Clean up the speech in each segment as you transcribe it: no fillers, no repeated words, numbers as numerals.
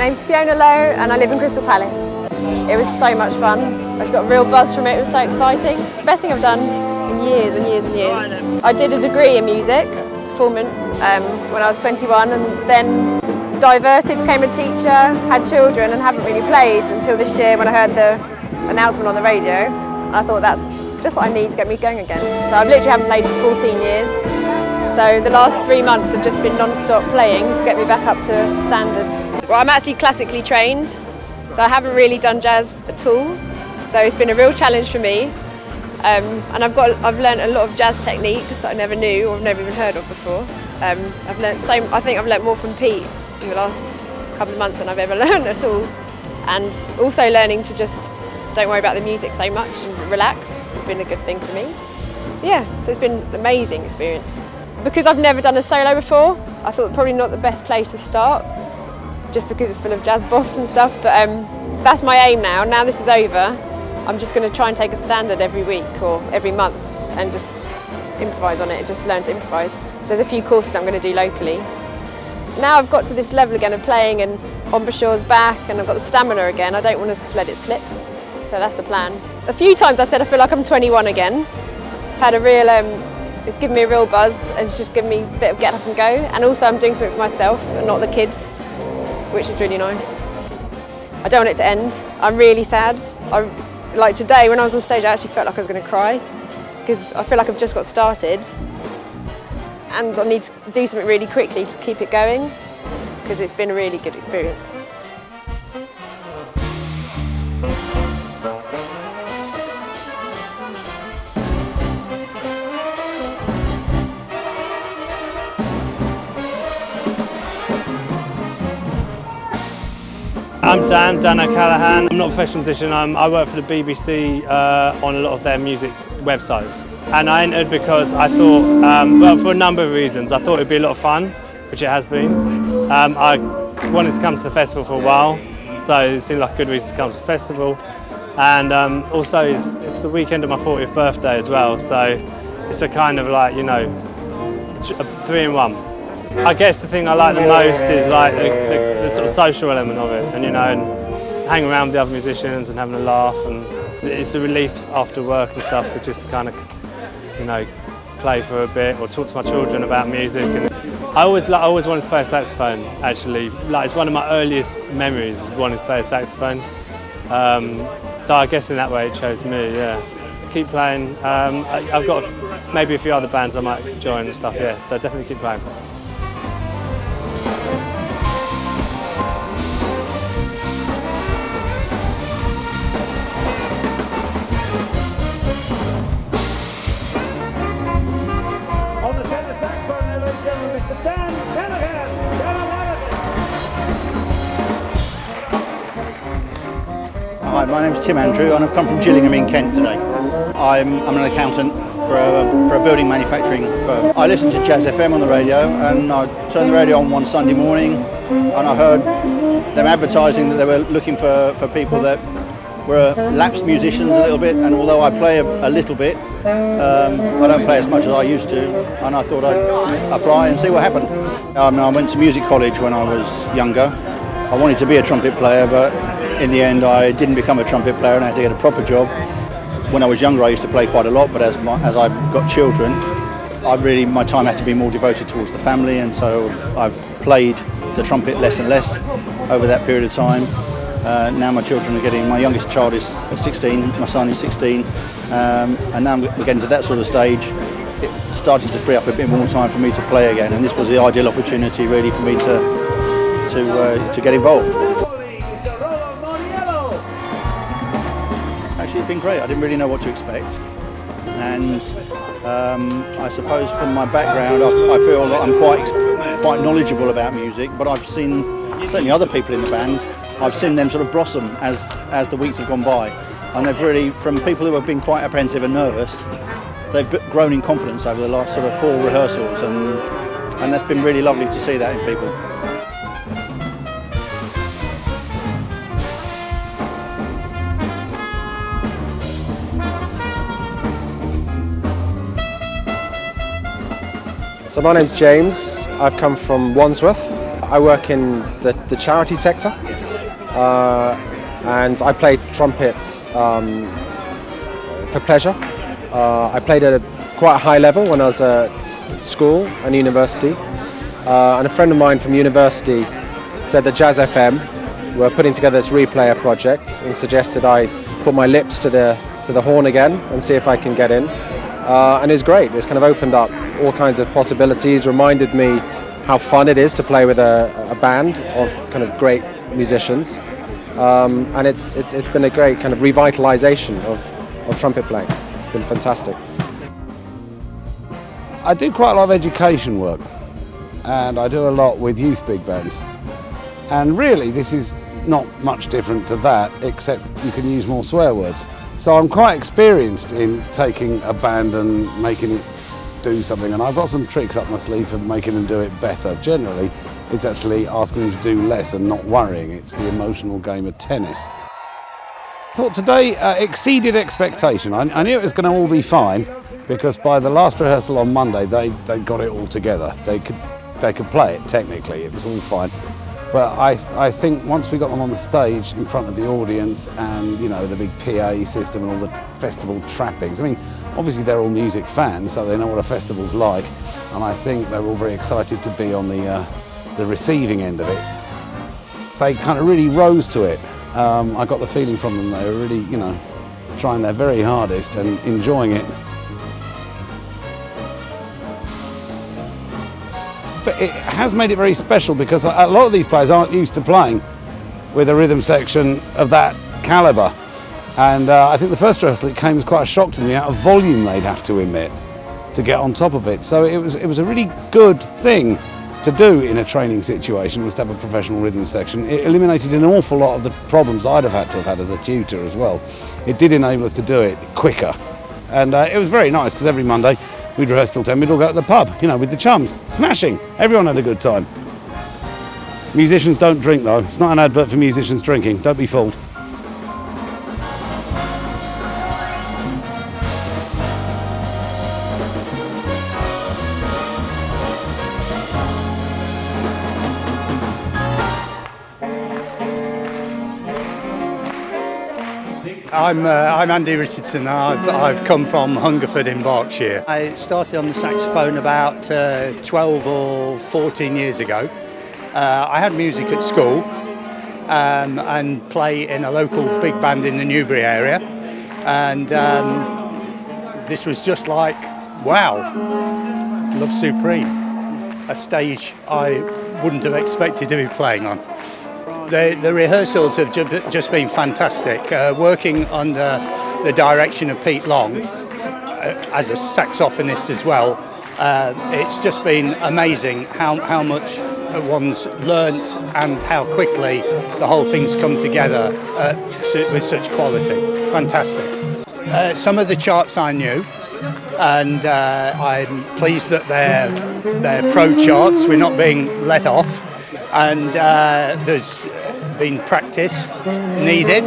name's Fiona Lowe and I live in Crystal Palace. It was so much fun. I've got a real buzz from it. It was so exciting. It's the best thing I've done in years and years and years. I did a degree in music, performance, when I was 21, and then diverted, became a teacher, had children and haven't really played until this year when I heard the announcement on the radio. And I thought that's just what I need to get me going again. So I literally haven't played for 14 years. So the last 3 months have just been non-stop playing to get me back up to standard. Well, I'm actually classically trained, so I haven't really done jazz at all. So it's been a real challenge for me. And I've learned a lot of jazz techniques that I never knew or never even heard of before. I think I've learned more from Pete in the last couple of months than I've ever learned at all. And also learning to just don't worry about the music so much and relax has been a good thing for me. Yeah, so it's been an amazing experience. Because I've never done a solo before, I thought probably not the best place to start, just because it's full of jazz boffs and stuff, but that's my aim now. Now this is over, I'm just going to try and take a standard every week or every month and just improvise on it and just learn to improvise. So there's a few courses I'm going to do locally. Now I've got to this level again of playing and embouchure's back and I've got the stamina again, I don't want to let it slip. So that's the plan. A few times I've said I feel like I'm 21 again. Had a real, it's given me a real buzz and it's just given me a bit of get up and go. And also I'm doing something for myself and not the kids, which is really nice. I don't want it to end. I'm really sad. Like today when I was on stage I actually felt like I was going to cry because I feel like I've just got started and I need to do something really quickly to keep it going because it's been a really good experience. I'm Dan O'Callaghan. I'm not a professional musician. I work for the BBC on a lot of their music websites. And I entered because I thought, well, for a number of reasons. I thought it'd be a lot of fun, which it has been. I wanted to come to the festival for a while, so it seemed like a good reason to come to the festival. And also it's the weekend of my 40th birthday as well, so it's a kind of like, you know, 3-in-1. I guess the thing I like the most is like the sort of social element of it, and you know, and hanging around with the other musicians and having a laugh, and it's a release after work and stuff to just kind of, you know, play for a bit or talk to my children about music. And I always wanted to play a saxophone. Actually, like it's one of my earliest memories is wanting to play a saxophone. So I guess in that way it chose me. Yeah, keep playing. I've got maybe a few other bands I might join and stuff. Yeah, so definitely keep playing. Hi, my name's Tim Andrew and I've come from Gillingham in Kent today. I'm an accountant for a building manufacturing firm. I listen to Jazz FM on the radio and I turned the radio on one Sunday morning and I heard them advertising that they were looking for people that were lapsed musicians a little bit, and although I play a little bit, I don't play as much as I used to, and I thought I'd apply and see what happened. I went to music college when I was younger. I wanted to be a trumpet player, but in the end I didn't become a trumpet player and I had to get a proper job. When I was younger I used to play quite a lot, but as I got children, my time had to be more devoted towards the family, and so I've played the trumpet less and less over that period of time. Now my children are getting, my youngest child is 16, my son is 16, and now we're getting to that sort of stage. It started to free up a bit more time for me to play again, and this was the ideal opportunity really for me to get involved. Actually, it's been great. I didn't really know what to expect, and I suppose from my background, I feel that I'm quite knowledgeable about music. But I've seen certainly other people in the band. I've seen them sort of blossom as the weeks have gone by, and they've really, from people who have been quite apprehensive and nervous, they've grown in confidence over the last sort of 4 rehearsals, and that's been really lovely to see that in people. So my name's James. I've come from Wandsworth. I work in the charity sector, and I play trumpets for pleasure. I played at quite a high level when I was at school and university, and a friend of mine from university said that Jazz FM were putting together this replayer project and suggested I put my lips to the horn again and see if I can get in. And it's great. It's kind of opened up all kinds of possibilities, reminded me how fun it is to play with a band of kind of great musicians, and it's been a great kind of revitalization of trumpet playing. It's been fantastic. I do quite a lot of education work, and I do a lot with youth big bands, and really this is not much different to that, except you can use more swear words. So I'm quite experienced in taking a band and making it do something, and I've got some tricks up my sleeve for making them do it better. Generally, it's actually asking them to do less and not worrying. It's the emotional game of tennis. I thought today exceeded expectation. I knew it was going to all be fine, because by the last rehearsal on Monday, they got it all together. They could play it technically. It was all fine. But I think once we got them on the stage in front of the audience, and you know, the big PA system and all the festival trappings. I mean, obviously they're all music fans, so they know what a festival's like, and I think they're all very excited to be on the receiving end of it. They kind of really rose to it. I got the feeling from them they were really, you know, trying their very hardest and enjoying it. But it has made it very special, because a lot of these players aren't used to playing with a rhythm section of that calibre. And I think the first rehearsal, it came as quite a shock to me, the amount of volume they'd have to emit to get on top of it. So it was a really good thing to do in a training situation, was to have a professional rhythm section. It eliminated an awful lot of the problems I'd have had as a tutor as well. It did enable us to do it quicker. And it was very nice, because every Monday we'd rehearse till 10, we'd all go to the pub, you know, with the chums. Smashing! Everyone had a good time. Musicians don't drink though. It's not an advert for musicians drinking. Don't be fooled. I'm Andy Richardson. I've come from Hungerford in Berkshire. I started on the saxophone about 12 or 14 years ago. I had music at school and play in a local big band in the Newbury area, and this was just like, wow, love supreme, a stage I wouldn't have expected to be playing on. The rehearsals have just been fantastic. Working under the direction of Pete Long, as a saxophonist as well, it's just been amazing how much one's learnt and how quickly the whole thing's come together with such quality. Fantastic. Some of the charts I knew, and I'm pleased that they're pro charts. We're not being let off. And there's been practice needed,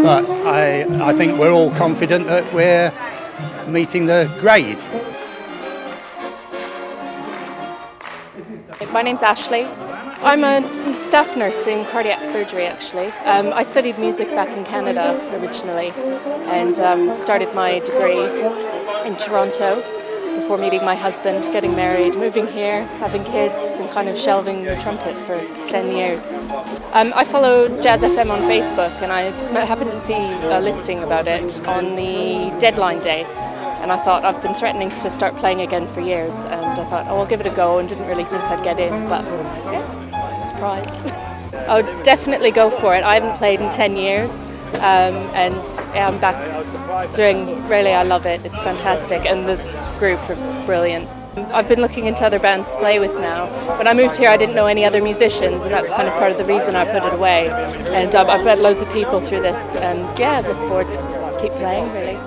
but I think we're all confident that we're meeting the grade. My name's Ashley. I'm a staff nurse in cardiac surgery actually. I studied music back in Canada originally, and started my degree in Toronto before meeting my husband, getting married, moving here, having kids, and kind of shelving the trumpet for 10 years. I follow Jazz FM on Facebook, and I happened to see a listing about it on the deadline day. And I thought, I've been threatening to start playing again for years, and I thought, oh, I'll give it a go, and didn't really think I'd get in, but yeah, surprise. I would definitely go for it. I haven't played in 10 years, and I'm back doing, really, I love it. It's fantastic, and the group are brilliant. I've been looking into other bands to play with now. When I moved here, I didn't know any other musicians, and that's kind of part of the reason I put it away. And I've met loads of people through this, and yeah, look forward to keep playing, really.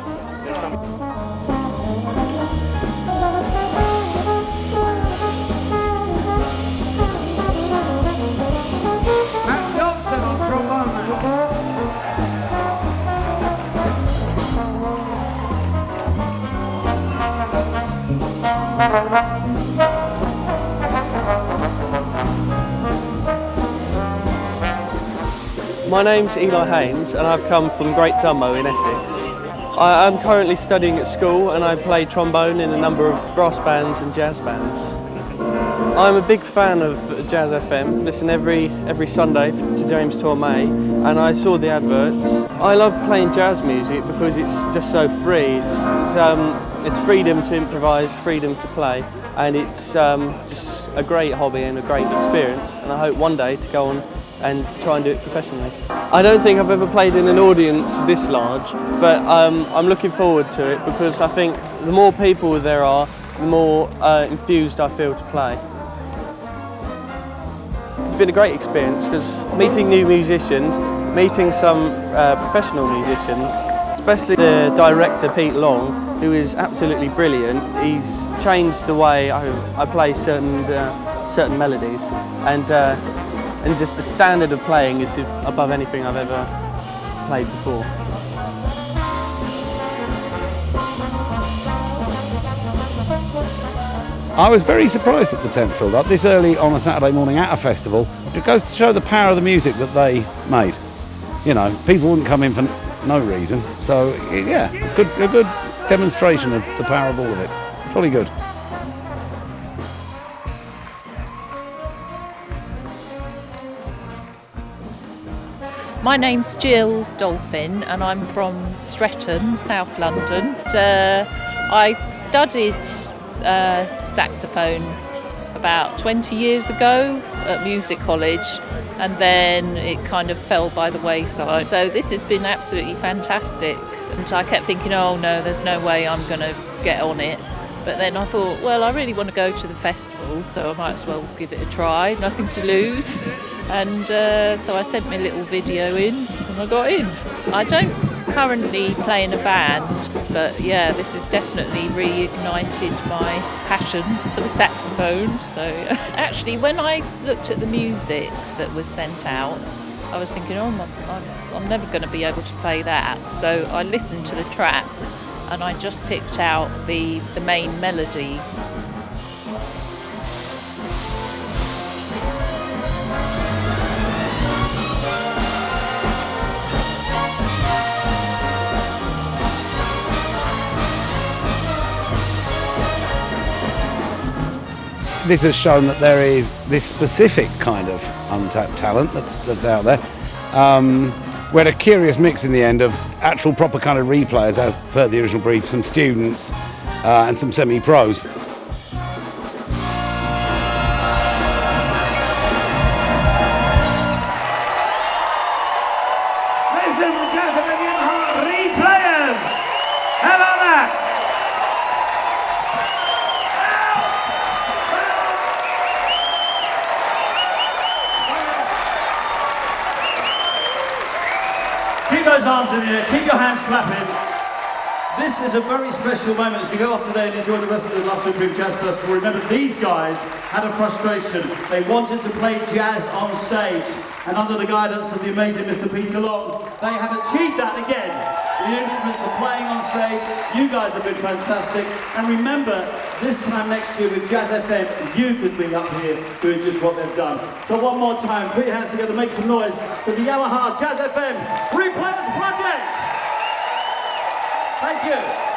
My name's Eli Haynes and I've come from Great Dunmow in Essex. I'm currently studying at school and I play trombone in a number of brass bands and jazz bands. I'm a big fan of Jazz FM, listen every Sunday to James Tormay, and I saw the adverts. I love playing jazz music because it's just so free. It's freedom to improvise, freedom to play, and it's just a great hobby and a great experience, and I hope one day to go on and try and do it professionally. I don't think I've ever played in an audience this large, but I'm looking forward to it because I think the more people there are, the more enthused I feel to play. It's been a great experience because meeting new musicians, meeting some professional musicians, especially the director Pete Long, who is absolutely brilliant. He's changed the way I play certain melodies, and just the standard of playing is above anything I've ever played before. I was very surprised at the tent filled up this early on a Saturday morning at a festival. It goes to show the power of the music that they made. You know, people wouldn't come in for no reason. So yeah, a good demonstration of the power of all of it. Probably good. My name's Jill Dolphin and I'm from Streatham, South London. I studied saxophone about 20 years ago at music college, and then it kind of fell by the wayside. So this has been absolutely fantastic, and I kept thinking, oh no, there's no way I'm going to get on it. But then I thought, well, I really want to go to the festival, so I might as well give it a try, nothing to lose. And so I sent my little video in and I got in. I don't currently play in a band, but yeah, this has definitely reignited my passion for the saxophone. So actually, when I looked at the music that was sent out, I was thinking, oh, I'm never going to be able to play that. So I listened to the track and I just picked out the main melody. This has shown that there is this specific kind of untapped talent that's out there. We had a curious mix in the end of actual proper kind of replayers, as per the original brief, some students and some semi-pros. Listen to Jazz FM Yamaha replayers! How about that? Keep those arms in the air, keep your hands clapping. This is a very special moment as you go off today and enjoy the rest of the Love Supreme Jazz Festival. Remember, these guys had a frustration. They wanted to play jazz on stage, and under the guidance of the amazing Mr. Peter Long, they have achieved that again. The instruments are playing on stage. You guys have been fantastic. And remember, this time next year with Jazz FM, you could be up here doing just what they've done. So one more time, put your hands together, make some noise for the Yamaha Jazz FM Replayers Project. Thank you.